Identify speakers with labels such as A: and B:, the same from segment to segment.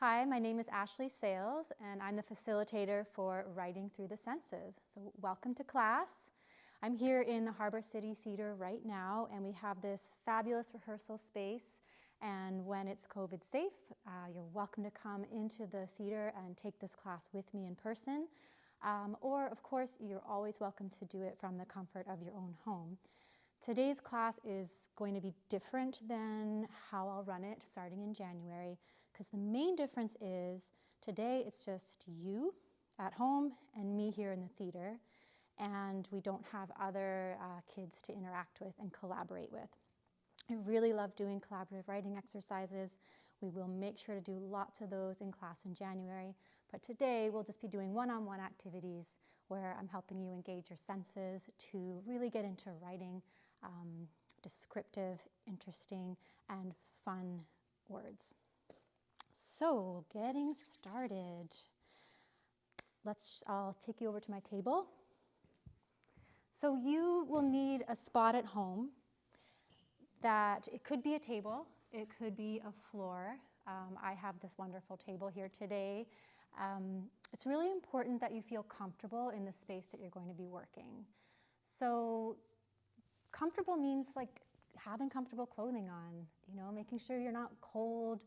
A: Hi, my name is Ashlee Sales, and I'm the facilitator for Writing Through the Senses. So welcome to class. I'm here in the Harbor City Theatre right now, and we have this fabulous rehearsal space. And when it's COVID safe, you're welcome to come into the theatre and take this class with me in person. Or, of course, you're always welcome to do it from the comfort of your own home. Today's class is going to be different than how I'll run it starting in January, because the main difference is today it's just you at home and me here in the theater, and we don't have other kids to interact with and collaborate with. I really love doing collaborative writing exercises. We will make sure to do lots of those in class in January, but today we'll just be doing one-on-one activities where I'm helping you engage your senses to really get into writing descriptive, interesting, and fun words. So, getting started. I'll take you over to my table. So you will need a spot at home. That it could be a table, it could be a floor. I have this wonderful table here today. It's really important that you feel comfortable in the space that you're going to be working. So comfortable means like having comfortable clothing on, making sure you're not cold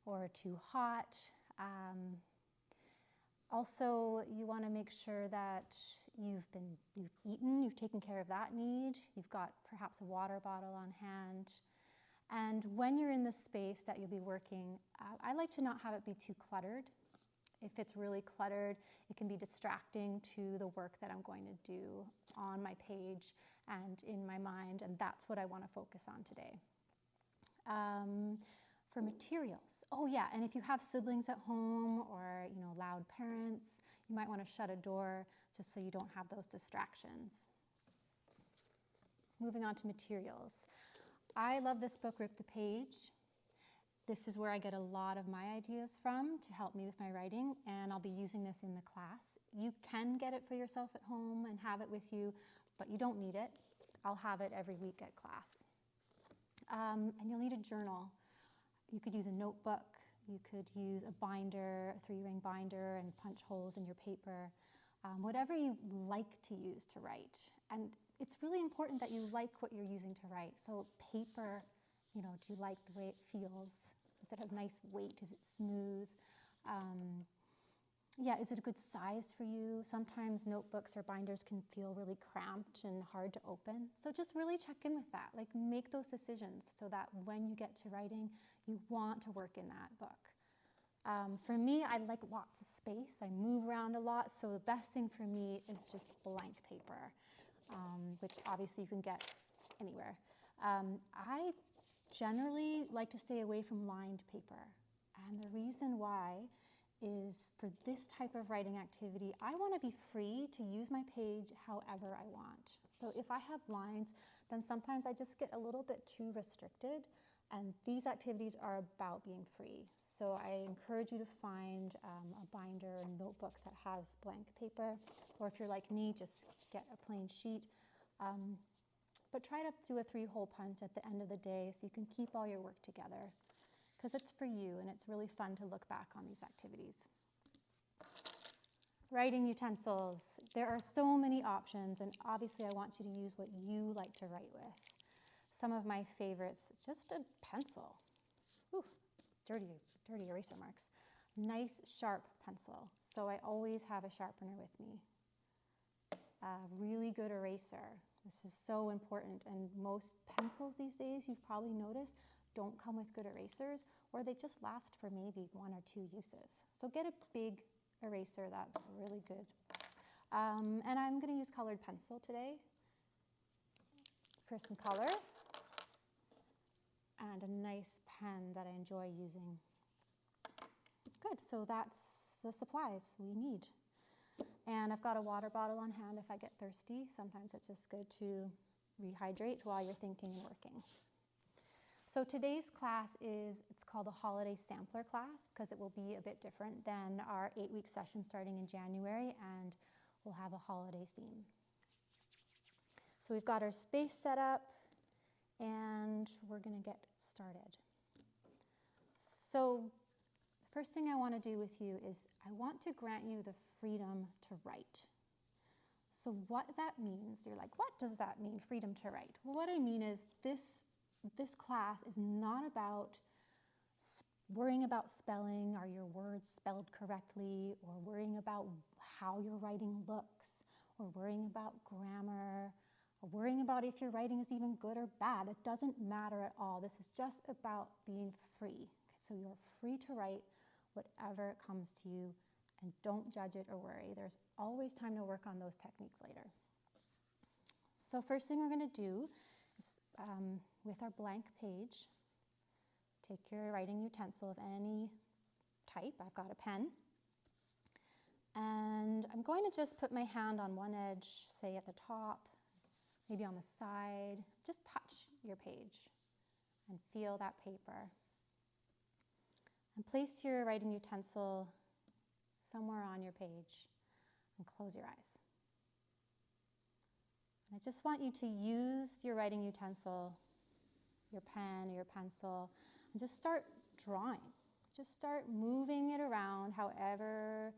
A: or too hot. Also, you want to make sure that you've eaten, you've taken care of that need, you've got perhaps a water bottle on hand. And when you're in the space that you'll be working, I like to not have it be too cluttered. If it's really cluttered, it can be distracting to the work that I'm going to do on my page and in my mind, and that's what I want to focus on today. For materials. Oh yeah, and if you have siblings at home or loud parents, you might want to shut a door just so you don't have those distractions. Moving on to materials. I love this book, Rip the Page. This is where I get a lot of my ideas from to help me with my writing, and I'll be using this in the class. You can get it for yourself at home and have it with you, but you don't need it. I'll have it every week at class. And you'll need a journal. You could use a notebook, you could use a binder, a 3-ring binder, and punch holes in your paper, whatever you like to use to write. And it's really important that you like what you're using to write. So paper, do you like the way it feels? Does it have nice weight? Is it smooth? Is it a good size for you? Sometimes notebooks or binders can feel really cramped and hard to open. So just really check in with that. Like make those decisions so that when you get to writing, you want to work in that book. For me, I like lots of space. I move around a lot, so the best thing for me is just blank paper, which obviously you can get anywhere. I generally like to stay away from lined paper, and the reason why is for this type of writing activity, I want to be free to use my page however I want. So if I have lines, then sometimes I just get a little bit too restricted, and these activities are about being free. So I encourage you to find a binder or notebook that has blank paper, or if you're like me, just get a plain sheet. But try to do a 3-hole punch at the end of the day so you can keep all your work together, because it's for you and it's really fun to look back on these activities. Writing utensils. There are so many options, and obviously I want you to use what you like to write with. Some of my favorites, just a pencil. Ooh, dirty eraser marks. Nice sharp pencil. So I always have a sharpener with me. A really good eraser. This is so important, and most pencils these days, you've probably noticed, don't come with good erasers, or they just last for maybe 1 or 2 uses. So get a big eraser that's really good. And I'm going to use colored pencil today for some color, and a nice pen that I enjoy using. Good, so that's the supplies we need. And I've got a water bottle on hand if I get thirsty. Sometimes it's just good to rehydrate while you're thinking and working. So today's class it's called a holiday sampler class because it will be a bit different than our 8-week session starting in January, and we'll have a holiday theme. So we've got our space set up, and we're going to get started. So First thing I want to do with you is I want to grant you the freedom to write. So what that means, you're like, what does that mean, freedom to write? Well, what I mean is this class is not about worrying about spelling, are your words spelled correctly, or worrying about how your writing looks, or worrying about grammar, or worrying about if your writing is even good or bad. It doesn't matter at all. This is just about being free. So you're free to write whatever comes to you, and don't judge it or worry. There's always time to work on those techniques later. So first thing we're going to do is with our blank page, take your writing utensil of any type. I've got a pen. And I'm going to just put my hand on one edge, say at the top, maybe on the side. Just touch your page and feel that paper. And place your writing utensil somewhere on your page and close your eyes. And I just want you to use your writing utensil, your pen or your pencil, and just start drawing. Just start moving it around however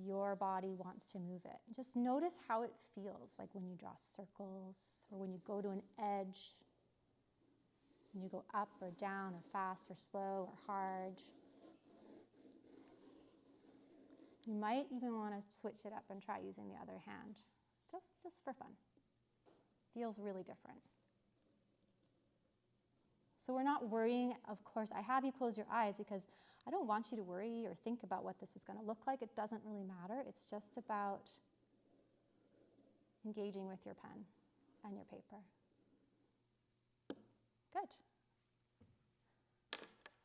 A: your body wants to move it. Just notice how it feels, like when you draw circles or when you go to an edge, when you go up or down or fast or slow or hard. You might even want to switch it up and try using the other hand, just for fun. Feels really different. So we're not worrying, of course, I have you close your eyes because I don't want you to worry or think about what this is going to look like. It doesn't really matter. It's just about engaging with your pen and your paper. Good.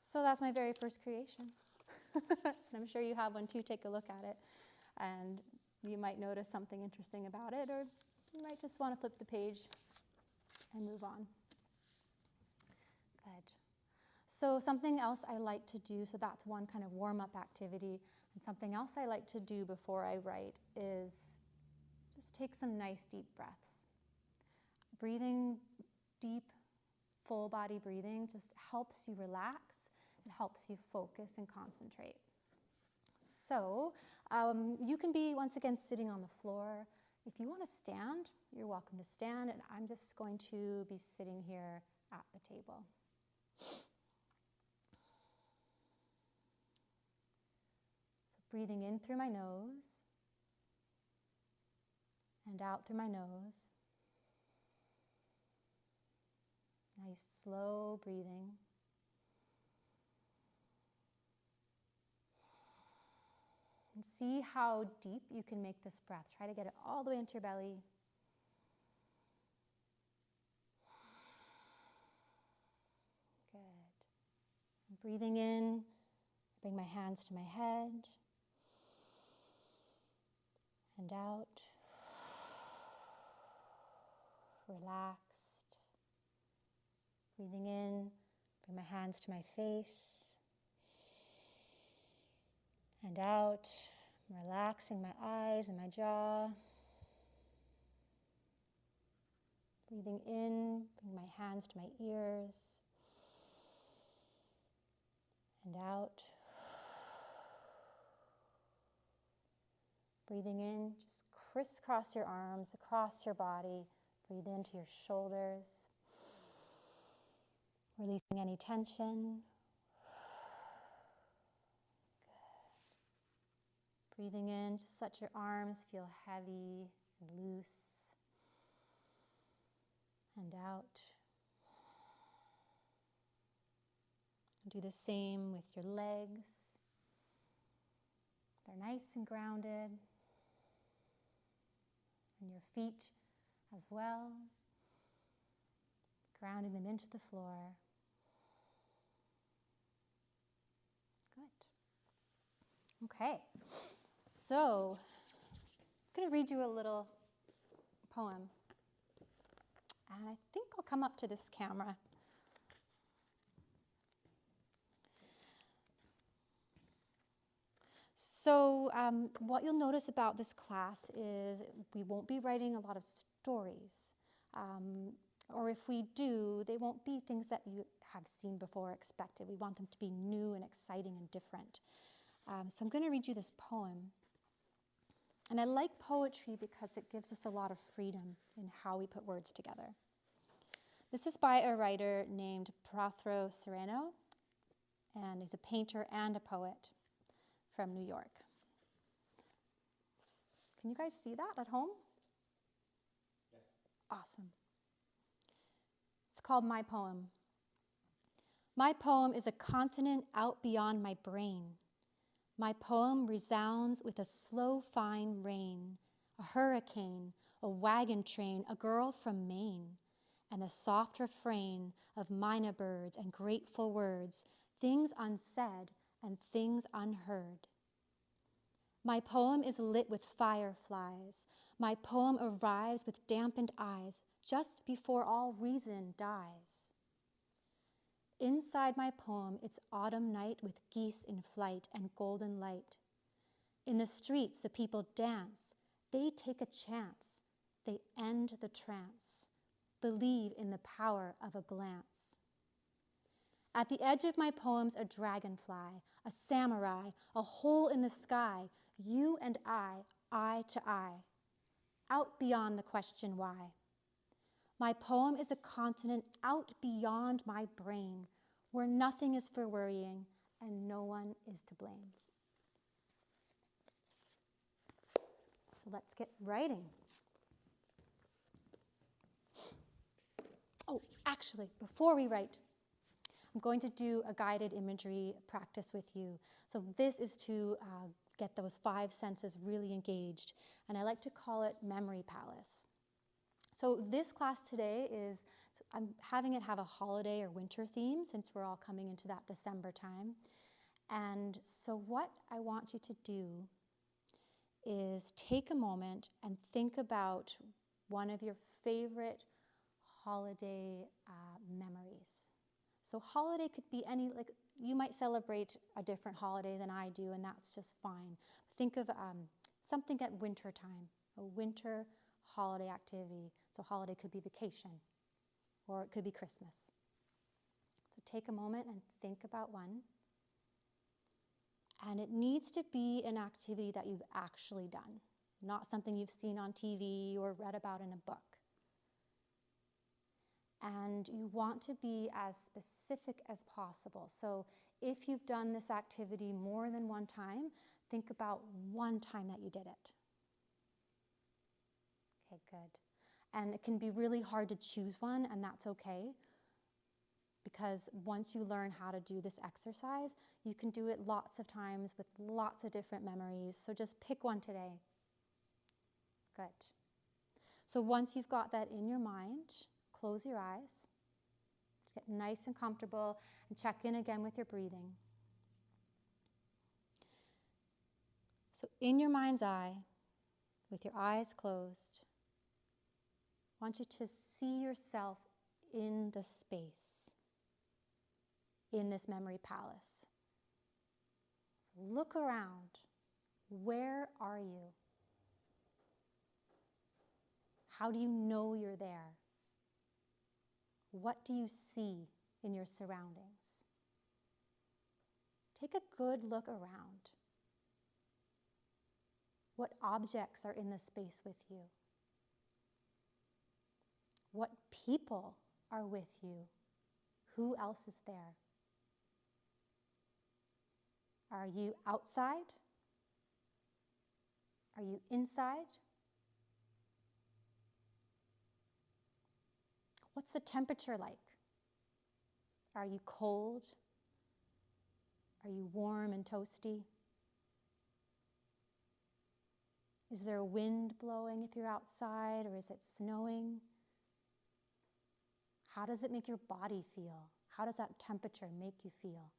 A: So that's my very first creation. I'm sure you have one too. Take a look at it. And you might notice something interesting about it, or you might just want to flip the page and move on. Good. So something else I like to do, so that's one kind of warm-up activity, and something else I like to do before I write is just take some nice deep breaths. Breathing deep, full body breathing just helps you relax. It helps you focus and concentrate. So you can be, once again, sitting on the floor. If you want to stand, you're welcome to stand, and I'm just going to be sitting here at the table. So breathing in through my nose and out through my nose. Nice slow breathing. And see how deep you can make this breath. Try to get it all the way into your belly. Good. And breathing in, bring my hands to my head. And out. Relaxed. Breathing in, bring my hands to my face. And out, relaxing my eyes and my jaw. Breathing in, bring my hands to my ears. And out. Breathing in, just crisscross your arms across your body. Breathe into your shoulders. Releasing any tension. Breathing in, just let your arms feel heavy and loose. And out. Do the same with your legs. They're nice and grounded. And your feet as well. Grounding them into the floor. Good. Okay. So, I'm going to read you a little poem. And I think I'll come up to this camera. So, what you'll notice about this class is we won't be writing a lot of stories. Or if we do, they won't be things that you have seen before or expected. We want them to be new and exciting and different. So I'm going to read you this poem. And I like poetry because it gives us a lot of freedom in how we put words together. This is by a writer named Prothero Sereno, and he's a painter and a poet from New York. Can you guys see that at home?
B: Yes.
A: Awesome. It's called My Poem. My poem is a continent out beyond my brain. My poem resounds with a slow, fine rain, a hurricane, a wagon train, a girl from Maine, and the soft refrain of mynah birds and grateful words, things unsaid and things unheard. My poem is lit with fireflies. My poem arrives with dampened eyes just before all reason dies. Inside my poem, it's autumn night with geese in flight and golden light. In the streets, the people dance. They take a chance. They end the trance. Believe in the power of a glance. At the edge of my poems, a dragonfly, a samurai, a hole in the sky, you and I, eye to eye, out beyond the question why. My poem is a continent out beyond my brain, where nothing is for worrying and no one is to blame. So let's get writing. Oh, actually, before we write, I'm going to do a guided imagery practice with you. So this is to get those 5 senses really engaged, and I like to call it Memory Palace. So this class today is, I'm having it have a holiday or winter theme since we're all coming into that December time. And so what I want you to do is take a moment and think about one of your favorite holiday memories. So holiday could be any, like you might celebrate a different holiday than I do, and that's just fine. Think of something at winter time, a winter holiday activity. So holiday could be vacation, or it could be Christmas. So take a moment and think about one. And it needs to be an activity that you've actually done, not something you've seen on TV or read about in a book. And you want to be as specific as possible. So if you've done this activity more than one time, think about one time that you did it. Okay, good. And it can be really hard to choose one, and that's okay. Because once you learn how to do this exercise, you can do it lots of times with lots of different memories. So just pick one today. Good. So once you've got that in your mind, close your eyes. Just get nice and comfortable and check in again with your breathing. So in your mind's eye, with your eyes closed, I want you to see yourself in the space, in this memory palace. So look around. Where are you? How do you know you're there? What do you see in your surroundings? Take a good look around. What objects are in the space with you? What people are with you? Who else is there? Are you outside? Are you inside? What's the temperature like? Are you cold? Are you warm and toasty? Is there a wind blowing if you're outside, or is it snowing? How does it make your body feel? How does that temperature make you feel?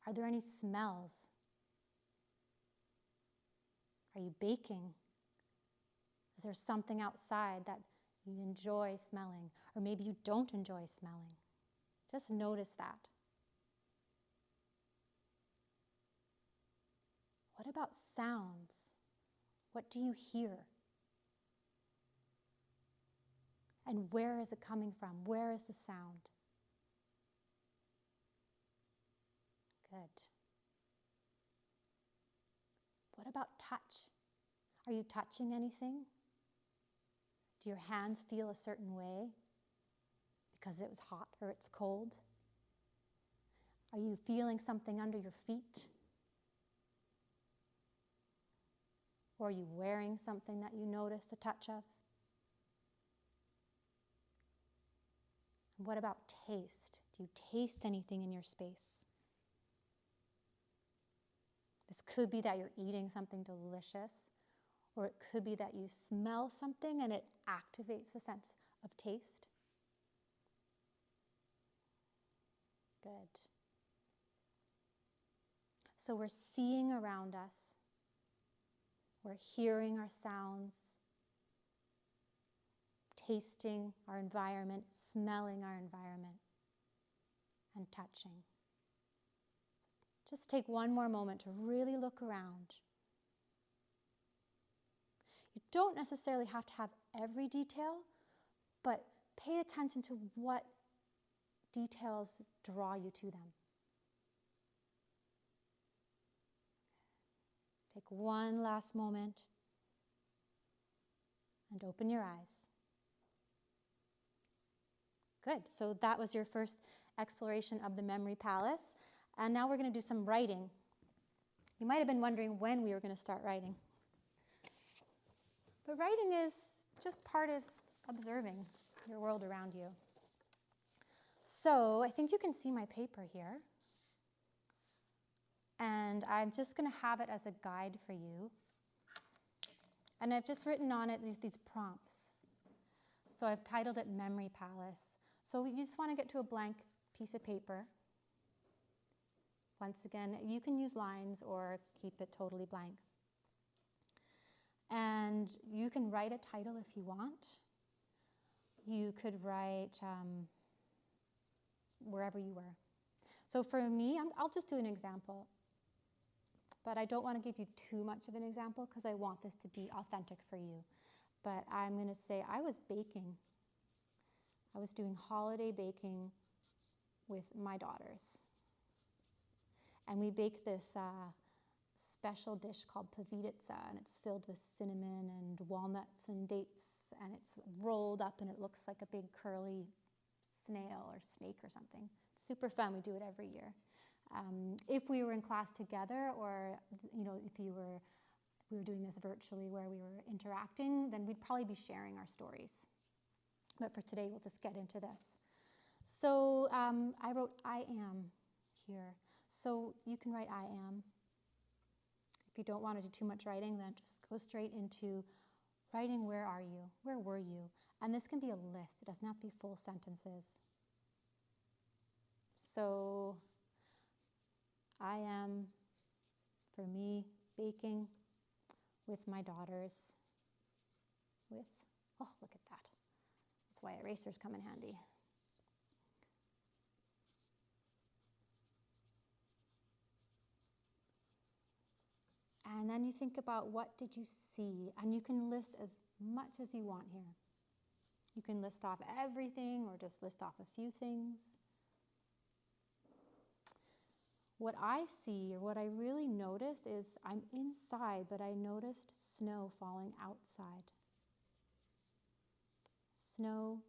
A: Are there any smells? Are you baking? Is there something outside that you enjoy smelling, or maybe you don't enjoy smelling? Just notice that. What about sounds? What do you hear? And where is it coming from? Where is the sound? Good. What about touch? Are you touching anything? Do your hands feel a certain way because it was hot or it's cold? Are you feeling something under your feet? Or are you wearing something that you notice the touch of? And what about taste? Do you taste anything in your space? This could be that you're eating something delicious, or it could be that you smell something and it activates the sense of taste. Good. So we're seeing around us. We're hearing our sounds, tasting our environment, smelling our environment, and touching. Just take one more moment to really look around. You don't necessarily have to have every detail, but pay attention to what details draw you to them. Take one last moment and open your eyes. Good, so that was your first exploration of the memory palace. And now we're going to do some writing. You might have been wondering when we were going to start writing. But writing is just part of observing your world around you. So I think you can see my paper here. And I'm just going to have it as a guide for you. And I've just written on it these prompts. So I've titled it Memory Palace. So you just want to get to a blank piece of paper. Once again, you can use lines or keep it totally blank. And you can write a title if you want. You could write wherever you were. So for me, I'll just do an example. But I don't want to give you too much of an example because I want this to be authentic for you. But I'm going to say I was baking. I was doing holiday baking with my daughters. And we baked this special dish called paviditsa, and it's filled with cinnamon and walnuts and dates, and it's rolled up and it looks like a big curly snail or snake or something. It's super fun. We do it every year. If we were in class together, or if we were doing this virtually where we were interacting, then we'd probably be sharing our stories. But for today, we'll just get into this. So I wrote I am here. So you can write I am. If you don't want to do too much writing, then just go straight into writing where are you? Where were you? And this can be a list. It doesn't have to be full sentences. So I am, for me, baking with my daughters with, oh, look at that. That's why erasers come in handy. And then you think about what did you see, and you can list as much as you want here. You can list off everything or just list off a few things. What I see, or what I really notice, is I'm inside, but I noticed snow falling outside. Snow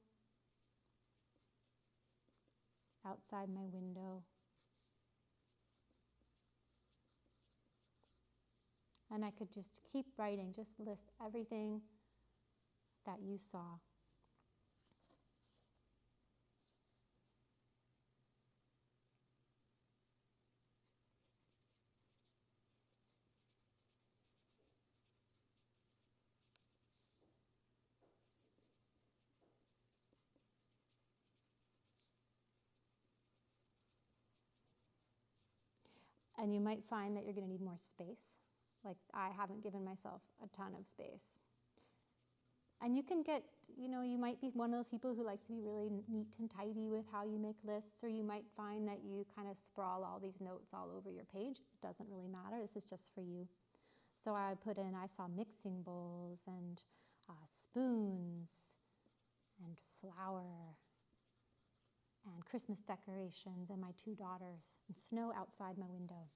A: outside my window. And I could just keep writing, just list everything that you saw. And you might find that you're going to need more space. Like I haven't given myself a ton of space. And you can get, you might be one of those people who likes to be really neat and tidy with how you make lists, or you might find that you kind of sprawl all these notes all over your page. It doesn't really matter. This is just for you. So I put in, I saw mixing bowls and spoons and flower and Christmas decorations and my 2 daughters and snow outside my window.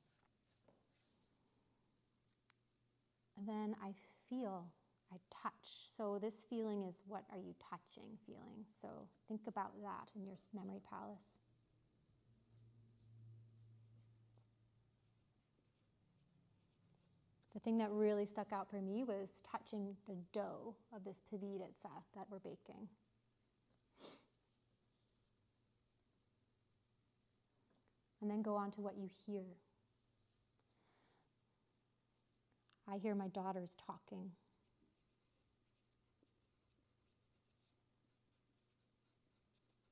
A: And then I feel, I touch. So this feeling is, what are you touching feeling? So think about that in your memory palace. The thing that really stuck out for me was touching the dough of this pividitsa that we're baking. And then go on to what you hear. I hear my daughters talking.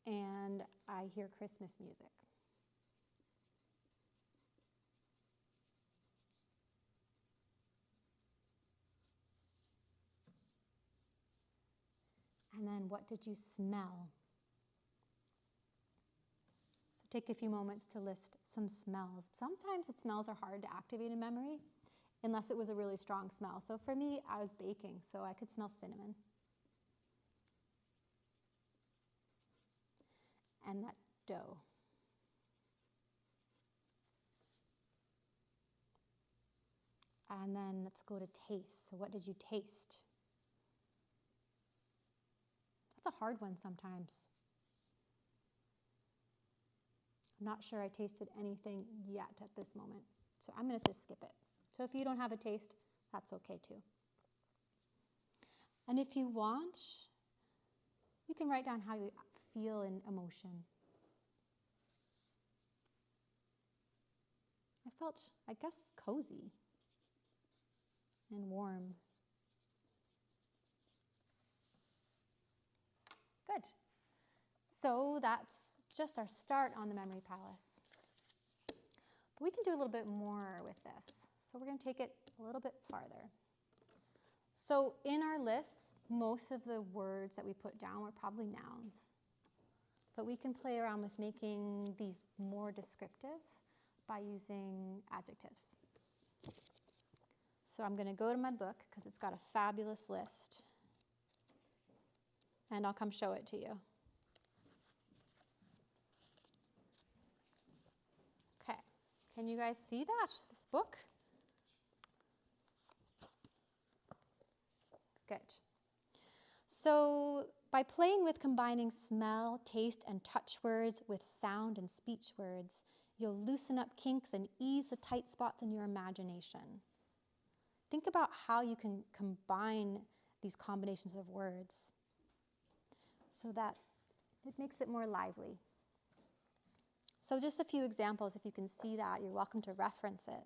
A: And I hear Christmas music. And then what did you smell? So take a few moments to list some smells. Sometimes the smells are hard to activate in memory unless it was a really strong smell. So for me, I was baking, so I could smell cinnamon. And that dough. And then let's go to taste. So what did you taste? That's a hard one sometimes. I'm not sure I tasted anything yet at this moment. So I'm going to just skip it. So if you don't have a taste, that's okay too. And if you want, you can write down how you feel in emotion. I felt, I guess, cozy and warm. Good. So that's just our start on the memory palace. But we can do a little bit more with this. So we're going to take it a little bit farther. So in our list, most of the words that we put down were probably nouns. But we can play around with making these more descriptive by using adjectives. So I'm going to go to my book because it's got a fabulous list. And I'll come show it to you. Okay, can you guys see that, this book? Good. So by playing with combining smell, taste, and touch words with sound and speech words, you'll loosen up kinks and ease the tight spots in your imagination. Think about how you can combine these combinations of words so that it makes it more lively. So just a few examples, if you can see that, you're welcome to reference it.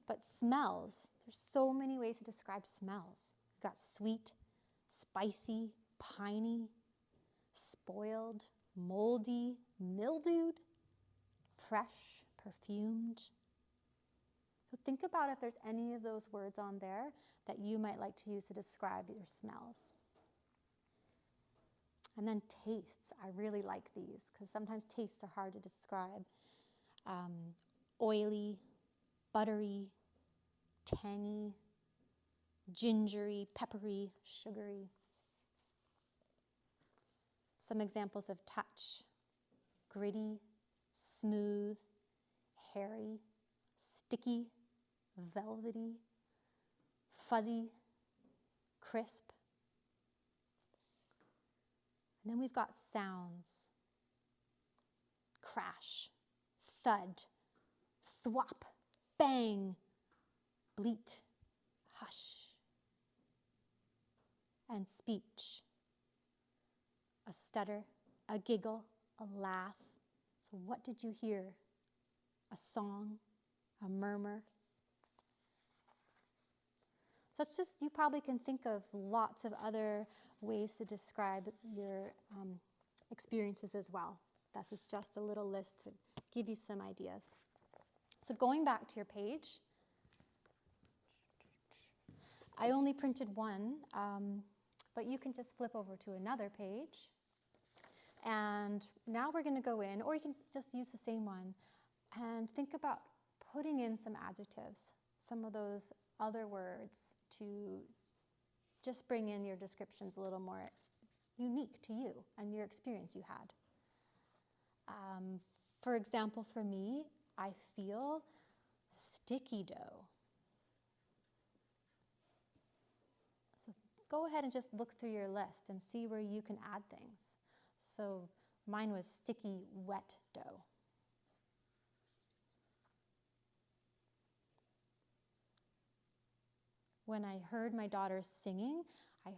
A: But smells, there's so many ways to describe smells. You've got sweet, spicy, piney, spoiled, moldy, mildewed, fresh, perfumed. So think about if there's any of those words on there that you might like to use to describe your smells. And then tastes, I really like these because sometimes tastes are hard to describe. Oily, buttery, tangy, gingery, peppery, sugary. Some examples of touch: gritty, smooth, hairy, sticky, velvety, fuzzy, crisp. And then we've got sounds: crash, thud, thwop, bang, bleat, hush. And speech: a stutter, a giggle, a laugh. So what did you hear? A song, a murmur. So it's just, you probably can think of lots of other ways to describe your experiences as well. This is just a little list to give you some ideas. So going back to your page, I only printed one, but you can just flip over to another page. And now we're going to go in, or you can just use the same one, and think about putting in some adjectives, some of those other words to just bring in your descriptions a little more unique to you and your experience you had. For example, for me, I feel sticky dough. So go ahead and just look through your list and see where you can add things. So mine was sticky wet dough. When I heard my daughters singing, I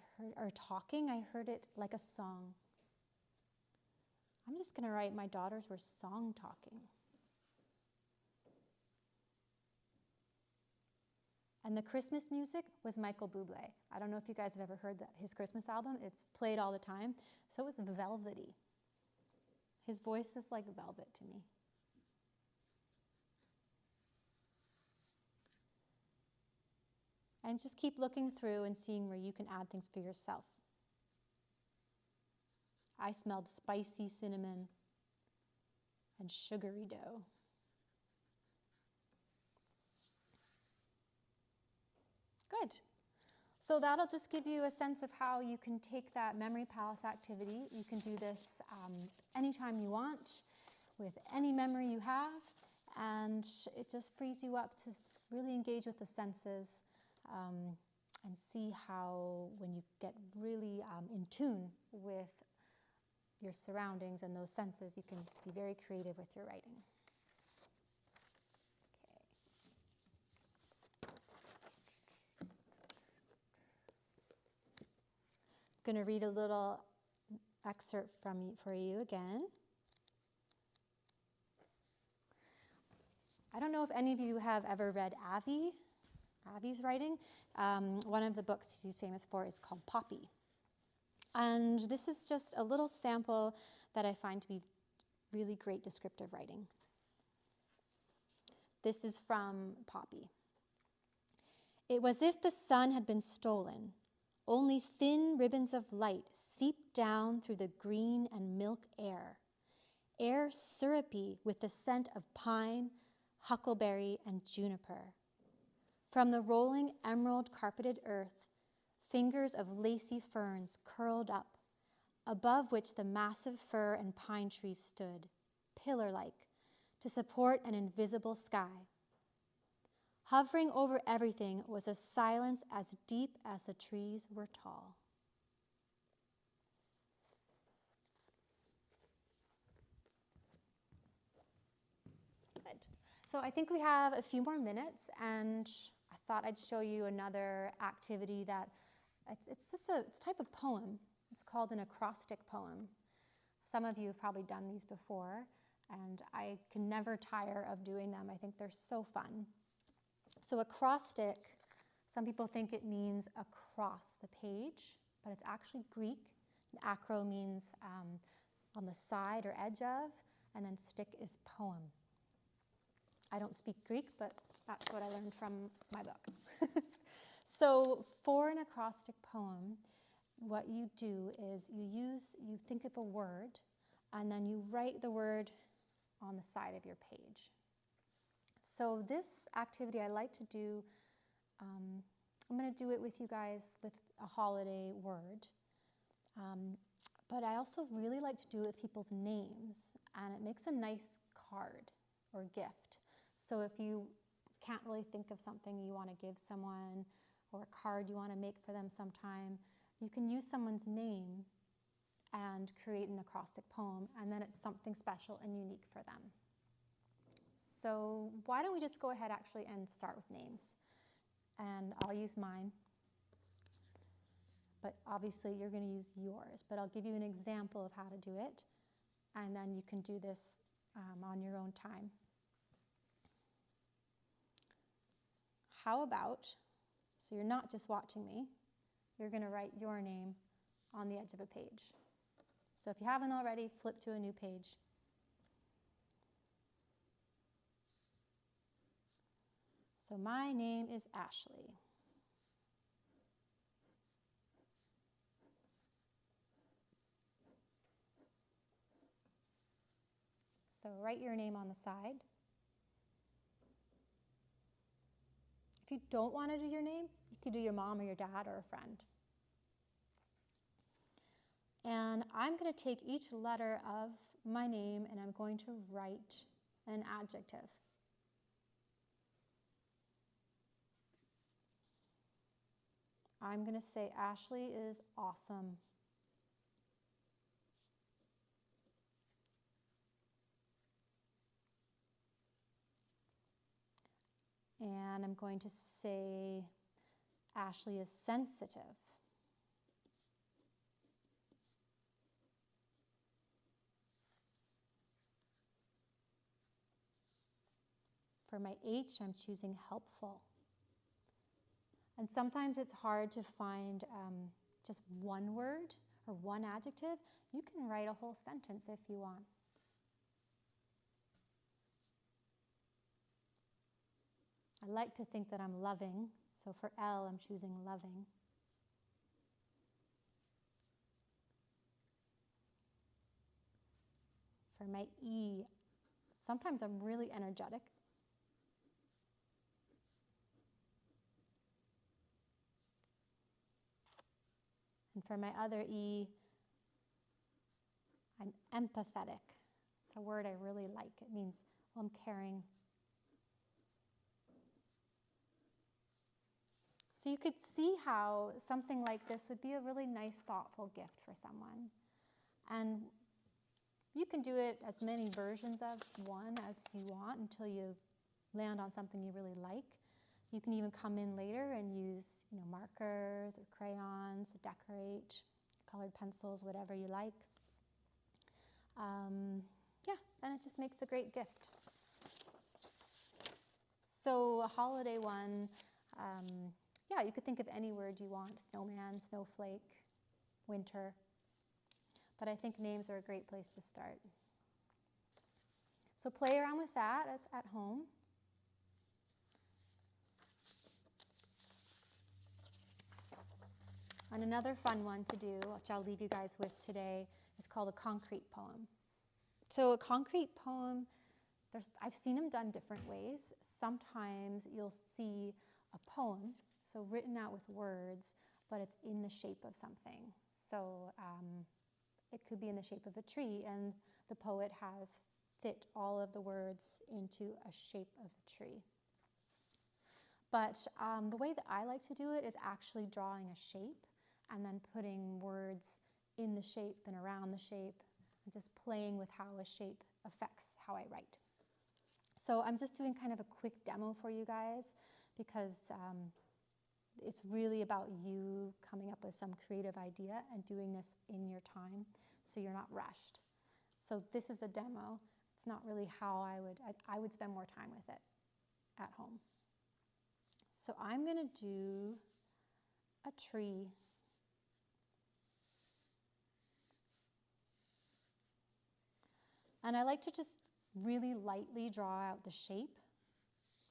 A: heard it like a song. I'm just going to write my daughters were song talking. And the Christmas music was Michael Bublé. I don't know if you guys have ever heard his Christmas album. It's played all the time. So it was velvety. His voice is like velvet to me. And just keep looking through and seeing where you can add things for yourself. I smelled spicy cinnamon and sugary dough. Good. So that'll just give you a sense of how you can take that memory palace activity. You can do this anytime you want, with any memory you have, and it just frees you up to really engage with the senses and see how, when you get really in tune with your surroundings and those senses, you can be very creative with your writing. I'm going to read a little excerpt for you again. I don't know if any of you have ever read Avi's writing. One of the books he's famous for is called Poppy. And this is just a little sample that I find to be really great descriptive writing. This is from Poppy. It was as if the sun had been stolen. Only thin ribbons of light seeped down through the green and milk air syrupy with the scent of pine, huckleberry, and juniper. From the rolling emerald-carpeted earth, fingers of lacy ferns curled up, above which the massive fir and pine trees stood, pillar-like, to support an invisible sky. Hovering over everything was a silence as deep as the trees were tall. Good. So I think we have a few more minutes, and I thought I'd show you another activity that it's a type of poem. It's called an acrostic poem. Some of you have probably done these before, and I can never tire of doing them. I think they're so fun. So acrostic, some people think it means across the page, but it's actually Greek. And acro means on the side or edge of, and then stick is poem. I don't speak Greek, but that's what I learned from my book. So for an acrostic poem, what you do is you think of a word, and then you write the word on the side of your page. So this activity I like to do, I'm going to do it with you guys with a holiday word, but I also really like to do it with people's names, and it makes a nice card or gift. So if you can't really think of something you want to give someone or a card you want to make for them sometime, you can use someone's name and create an acrostic poem, and then it's something special and unique for them. So why don't we just go ahead actually and start with names. And I'll use mine, but obviously you're going to use yours. But I'll give you an example of how to do it, and then you can do this on your own time. How about, so you're not just watching me, you're going to write your name on the edge of a page. So if you haven't already, flip to a new page. So my name is Ashlee. So write your name on the side. If you don't want to do your name, you could do your mom or your dad or a friend. And I'm going to take each letter of my name and I'm going to write an adjective. I'm going to say Ashlee is awesome. And I'm going to say Ashlee is sensitive. For my H, I'm choosing helpful. And sometimes it's hard to find just one word or one adjective. You can write a whole sentence if you want. I like to think that I'm loving, so for L, I'm choosing loving. For my E, sometimes I'm really energetic. And for my other E, I'm empathetic. It's a word I really like. It means, well, I'm caring. So you could see how something like this would be a really nice, thoughtful gift for someone. And you can do it as many versions of one as you want until you land on something you really like. You can even come in later and use, markers or crayons to decorate, colored pencils, whatever you like. And it just makes a great gift. So a holiday one, you could think of any word you want: snowman, snowflake, winter. But I think names are a great place to start. So play around with that as at home. And another fun one to do, which I'll leave you guys with today, is called a concrete poem. So a concrete poem, I've seen them done different ways. Sometimes you'll see a poem, so written out with words, but it's in the shape of something. So it could be in the shape of a tree, and the poet has fit all of the words into a shape of a tree. But the way that I like to do it is actually drawing a shape and then putting words in the shape and around the shape, and just playing with how a shape affects how I write. So I'm just doing kind of a quick demo for you guys because it's really about you coming up with some creative idea and doing this in your time so you're not rushed. So this is a demo. It's not really how I would spend more time with it at home. So I'm going to do a tree. And I like to just really lightly draw out the shape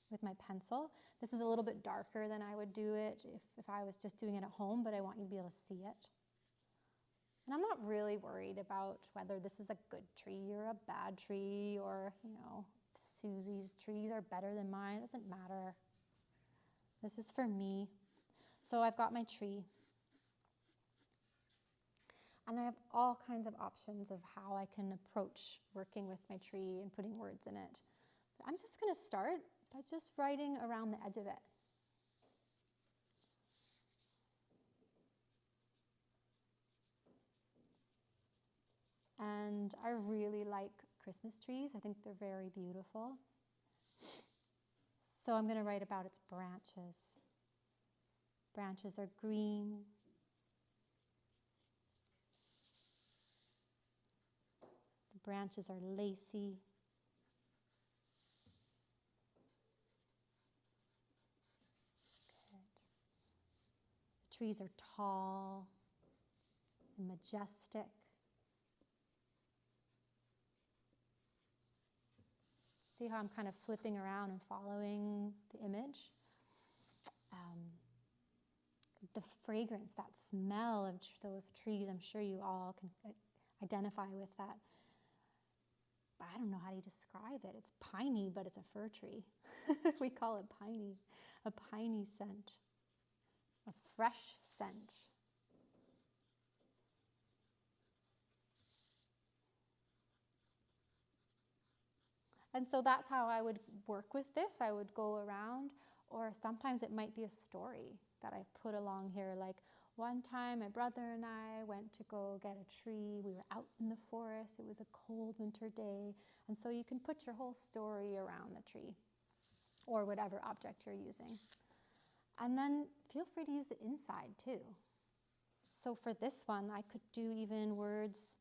A: with my pencil. This is a little bit darker than I would do it if I was just doing it at home, but I want you to be able to see it. And I'm not really worried about whether this is a good tree or a bad tree, or, Susie's trees are better than mine. It doesn't matter. This is for me. So I've got my tree. And I have all kinds of options of how I can approach working with my tree and putting words in it. But I'm just going to start by just writing around the edge of it. And I really like Christmas trees. I think they're very beautiful. So I'm going to write about its branches. Branches are green. The branches are lacy. Good. The trees are tall and majestic. See how I'm kind of flipping around and following the image? The fragrance, that smell of those trees, I'm sure you all can identify with that. I don't know how to describe it. It's piney, but it's a fir tree. We call it piney, a piney scent, a fresh scent. And so that's how I would work with this. I would go around, or sometimes it might be a story that I've put along here. Like one time my brother and I went to go get a tree. We were out in the forest. It was a cold winter day. And so you can put your whole story around the tree or whatever object you're using. And then feel free to use the inside too. So for this one, I could do even words.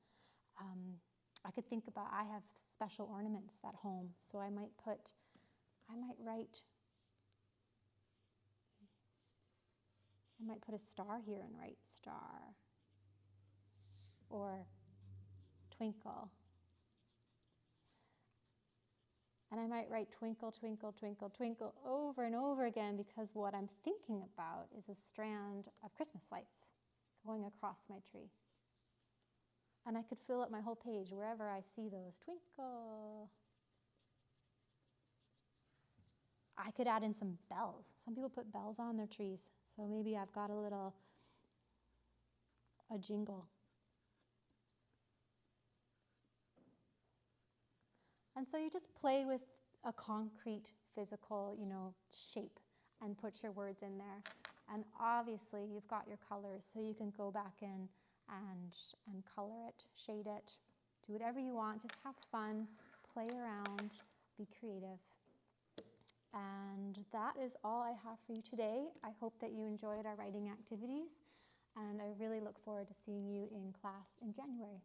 A: I could think about, I have special ornaments at home. So I might put a star here and write star, or twinkle. And I might write twinkle, twinkle, twinkle, twinkle over and over again, because what I'm thinking about is a strand of Christmas lights going across my tree. And I could fill up my whole page wherever I see those twinkle. I could add in some bells. Some people put bells on their trees. So maybe I've got a jingle. And so you just play with a concrete, physical, shape and put your words in there. And obviously you've got your colors, so you can go back in and color it, shade it, do whatever you want. Just have fun, play around, be creative. And that is all I have for you today. I hope that you enjoyed our writing activities, and I really look forward to seeing you in class in January.